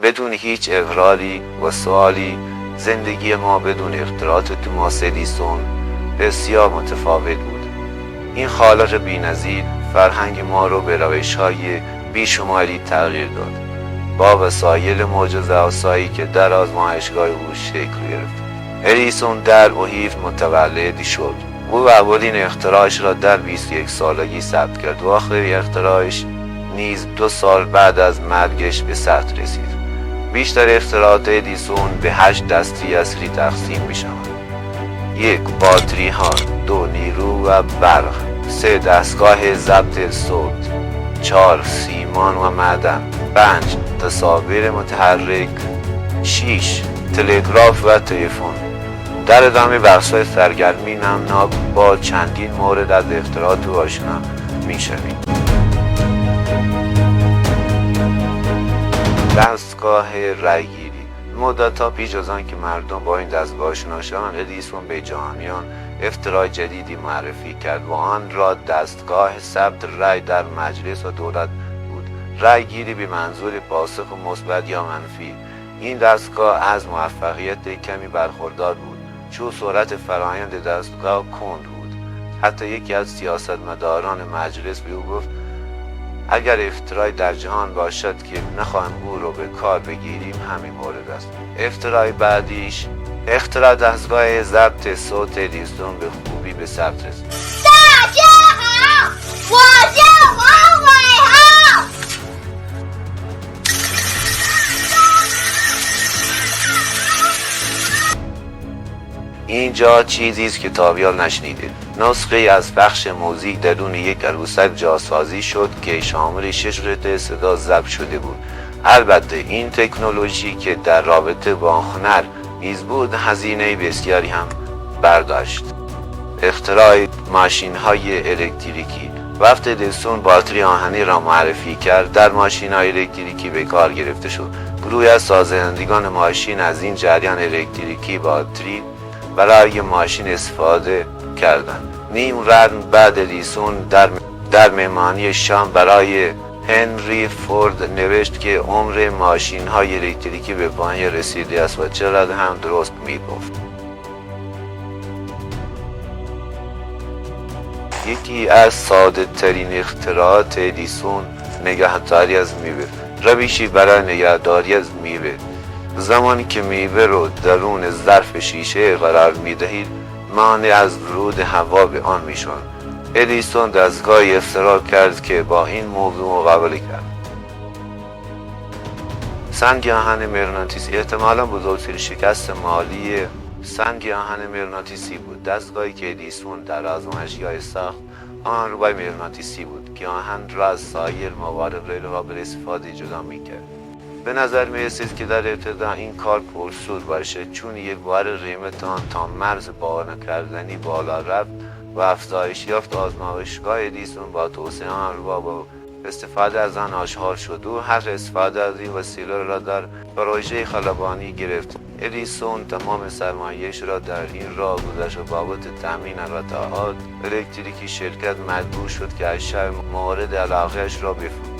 بدون هیچ اقراری و سوالی زندگی ما بدون اختراعات توماس ادیسون بسیار متفاوت بود. این خالق بی‌نظیر فرهنگ ما رو به روش‌های بیشماری تغییر داد، با وسایل معجزه‌آسایی که در آزمایشگاه او شکل گرفت. ادیسون در اوهیو متولد شد. او اولین اختراعش را در 21 سالگی ثبت کرد و آخرین اختراعش نیز 2 سال بعد از مرگش به ثبت رسید. بیشتر اختراعات ادیسون به 8 دسته اصلی تقسیم می شوند: 1. باتری ها، 2. نیرو و برق، 3. دستگاه ضبط صوت، 4. سیمان و معدن، 5. تصاویر متحرک، 6. تلگراف و تلفن. در ادامه بحث‌های سرگرمی نمناک با چندین مورد از اختراعات او آشنا می‌شویم. دستگاه رایگیری. مدت‌ها پیش از آن که مردم با این دستگاه آشنا شوند، ادیسون به جهانیان اختراع جدیدی معرفی کرد و آن را دستگاه ثبت رای در مجلس و دولت بود. رایگیری به منظور پاسخ مثبت یا منفی. این دستگاه از موفقیت کمی برخوردار بود، چون سرعت فرآیند دستگاه کند بود. حتی یکی از سیاستمداران مجلس به او گفت اگر اختراعی در جهان باشد که نخواهیم او رو به کار بگیریم همین مورد است. اختراع بعدیش اختراع دستگاه ضبط صوت ادیسون به خوبی به ثبت رسید. اینجا چیزی است که تابیال نشنیدید. نسخه از بخش موزیک درون یک عروسک جاسازی شد که شامل 6 قطعه صدا ضبط شده بود. البته این تکنولوژی که در رابطه با هنر نیز بود هزینه بسیاری هم برداشت. اختراع ماشین‌های الکتریکی. وقتی ادیسون باتری آهنی را معرفی کرد، در ماشین‌های الکتریکی به کار گرفته شد. گروهی از سازندگان ماشین از این جریان الکتریکی باتری برای ماشین استفاده کردند. نیم قرن بعد ادیسون در مهمانی شام برای هنری فورد نوشت که عمر ماشین های الکتریکی به پایان رسیده است و چقدر هم درست میگفت. یکی از ساده ترین اختراعات ادیسون نگهداری از میوه. روشی برای نگهداری از میوه. زمانی که میوه رو درون ظرف شیشه قرار میدهید مانع از ورود هوا به آن میشوند. ادیسون دستگاهی اختراع کرد که با این موضوع مقابله کرد. سنگ آهن مغناطیسی. احتمالاً بزرگترین شکست مالی سنگ آهن مغناطیسی بود. دستگاهی که ادیسون در آزمایشگاه ساخت آن روبای مغناطیسی بود که آهن را از سایر موارد غیرقابل استفاده جدا میکرد. به نظر می رسید که در ابتدا این کار پرسود باشه، چون یک بار قیمت آن تا مرز باور نکردنی بالا رفت و افزایش یافت. آزمایشگاه ادیسون با توسعه آن را با استفاده از آن آشکار شد و هر استفاده از این وسیله را در پروژه خلبانی گرفت. ادیسون تمام سرمایه‌اش را در این راه گذاشت و بابت تامین قطعات الکتریکی شرکت مجبور شد که اشیاء مورد علاقه‌اش را بفروشد.